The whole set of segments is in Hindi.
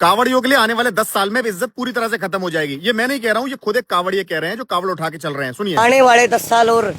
कावड़ियों के लिए आने वाले 10 साल में इज्जत पूरी तरह से खत्म हो जाएगी। ये मैं नहीं कह रहा हूँ, ये खुद एक कावड़िए कह रहे हैं जो कावड़ उठा के चल रहे हैं। सुनिए, आने वाले 10 साल और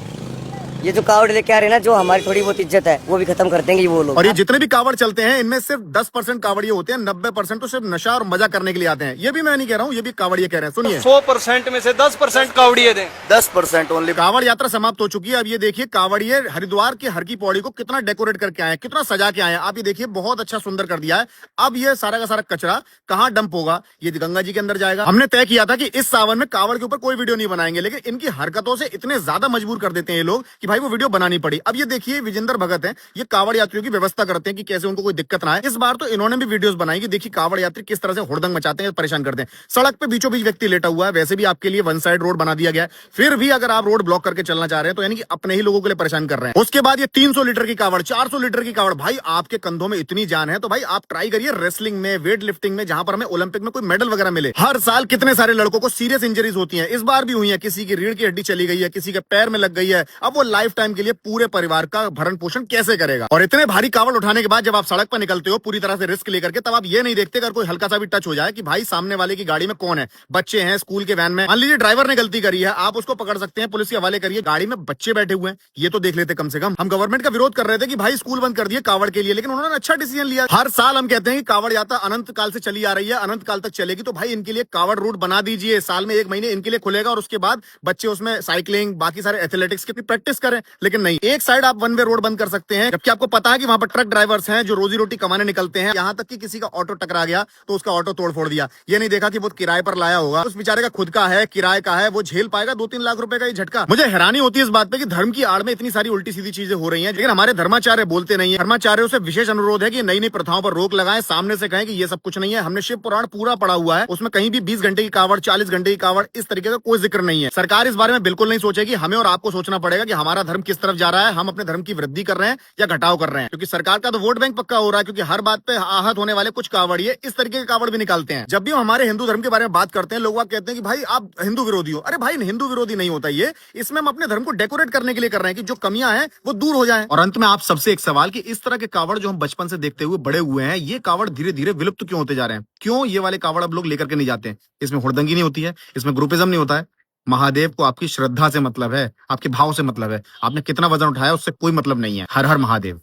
ये जो कावड़ लेके आ रहे हैं ना, जो हमारी थोड़ी बहुत इज्जत है वो भी खत्म कर देंगे वो लोग। और ये जितने भी कावड़ चलते हैं इनमें सिर्फ 10% कावड़िए होते हैं, 90% तो सिर्फ नशा और मजा करने के लिए आते हैं। ये भी मैं नहीं कह रहा हूँ, ये भी कावड़िए कह रहे हैं। सुनिए, 100% में से 10% कावड़िए दें। 10% ओनली। कावड़ यात्रा समाप्त हो चुकी है। अब ये देखिए कावड़िए हरिद्वार की हर की पौड़ी को कितना डेकोरेट करके आए हैं, कितना सजा के आए हैं। आप ये देखिए, बहुत अच्छा सुंदर कर दिया है। अब ये सारा का सारा कचरा कहाँ डंप होगा? ये गंगा जी के अंदर जाएगा। हमने तय किया था कि इस सावन में कावड़ के ऊपर कोई वीडियो नहीं बनाएंगे, लेकिन इनकी हरकतों से इतने ज्यादा मजबूर कर देते हैं ये लोग कि भाई वो वीडियो बनानी पड़ी। अब ये देखिए, विजेंद्र भगत है, ये कावड़ यात्रियों की व्यवस्था करते हैं कि कैसे उनको कोई दिक्कत ना आए। इस बार तो इन्होंने भी वीडियोस बनाई कि देखिए कावड़ यात्री किस तरह से हुड़दंग मचाते हैं, परेशान करते हैं। सड़क पे बीचों बीच व्यक्ति लेटा हुआ है। वैसे भी आपके लिए वन साइड रोड बना दिया गया है, फिर भी अगर आप रोड ब्लॉक करके चलना चाह रहे हैं तो यानी कि अपने ही लोगों के लिए परेशान कर रहे हैं। उसके बाद ये 300 लीटर की कावड़, 400 लीटर की कावड़। भाई आपके कंधों में इतनी जान है तो भाई आप ट्राई करिए रेसलिंग में, वेट लिफ्टिंग में, जहां पर हमें ओलंपिक में कोई मेडल वगैरह मिले। हर साल कितने सारे लड़कों को सीरियस इंजरीज होती है, इस बार भी हुई है। किसी की रीढ़ की हड्डी चली गई है, किसी के पैर में लग गई है। अब वो लाइफ टाइम के लिए पूरे परिवार का भरण पोषण कैसे करेगा? और इतने भारी कावड़ उठाने के बाद जब आप सड़क पर निकलते हो पूरी तरह से रिस्क लेकर के, तब आप ये नहीं देखते अगर कोई हल्का सा भी टच हो जाए कि भाई सामने वाले की गाड़ी में कौन है, बच्चे हैं, स्कूल के वैन में। मान लीजिए ड्राइवर ने गलती करी है, आप उसको पकड़ सकते हैं, पुलिस के हवाले करिए। गाड़ी में बच्चे बैठे हुए हैं, ये तो देख लेते कम से कम। हम गवर्नमेंट का विरोध कर रहे थे कि भाई स्कूल बंद कर दिए कावड़ के लिए, लेकिन उन्होंने अच्छा डिसीजन लिया। हर साल हम कहते हैं कि कावड़ यात्रा अनंत काल से चली आ रही है, अनंत काल तक चलेगी, तो भाई इनके लिए कावड़ रूट बना दीजिए। साल में 1 महीने इनके लिए खुलेगा और उसके बाद बच्चे उसमें साइकिलिंग, बाकी सारे एथलेटिक्स की प्रैक्टिस करें। लेकिन नहीं, एक साइड आप वन वे रोड बंद कर सकते हैं, जबकि आपको पता है कि वहां पर ट्रक ड्राइवर्स हैं जो रोजी रोटी कमाने निकलते हैं। यहाँ तक कि किसी का ऑटो टकरा गया तो उसका ऑटो तोड़ फोड़ दिया। ये नहीं देखा कि वो किराए पर लाया होगा, उस बेचारे का खुद का है, किराए का है, वो झेल पाएगा 2-3 लाख रुपए का ये झटका। मुझे हैरानी होती है इस बात पे कि धर्म की आड़ में इतनी सारी उल्टी सीधी चीजें हो रही हैं, लेकिन हमारे धर्माचार्य बोलते नहीं है। धर्माचार्यों से विशेष अनुरोध है कि नई नई प्रथाओं पर रोक लगाएं, सामने से कहें कि ये सब कुछ नहीं है। हमने शिव पुराण पूरा पढ़ा हुआ है, उसमें कहीं भी 20 घंटे की कावड़, 40 घंटे की कावड़, इस तरीके का कोई जिक्र नहीं है। सरकार इस बारे में बिल्कुल नहीं सोचेगी। हमें और आपको सोचना पड़ेगा कि हमारा धर्म किस तरफ जा रहा है, हम अपने धर्म की वृद्धि कर रहे हैं या घटाव कर रहे हैं। क्योंकि सरकार का तो वोट बैंक पक्का हो रहा है, क्योंकि हर बात पे आहत होने वाले कुछ कावड़िए इस तरीके के कावड़ भी निकालते हैं। जब भी हम हमारे हिंदू धर्म के बारे में बात करते हैं, लोग कहते हैं कि भाई आप हिंदू विरोधी हो। अरे भाई, हिंदू विरोधी नहीं होता ये, इसमें हम अपने धर्म को डेकोरेट करने के लिए कर रहे हैं कि जो कमियां हैं वो दूर हो जाएं। और अंत में आप सबसे एक सवाल कि इस तरह के कावड़ जो हम बचपन से देखते हुए बड़े हुए हैं, ये कावड़ धीरे धीरे विलुप्त क्यों होते जा रहे हैं? क्यों ये वाले कावड़ अब लोग लेकर के नहीं जाते हैं? इसमें हुड़दंगी नहीं होती है, इसमें ग्रुपिज्म नहीं होता है। महादेव को आपकी श्रद्धा से मतलब है, आपके भाव से मतलब है। आपने कितना वजन उठाया उससे कोई मतलब नहीं है। हर हर महादेव।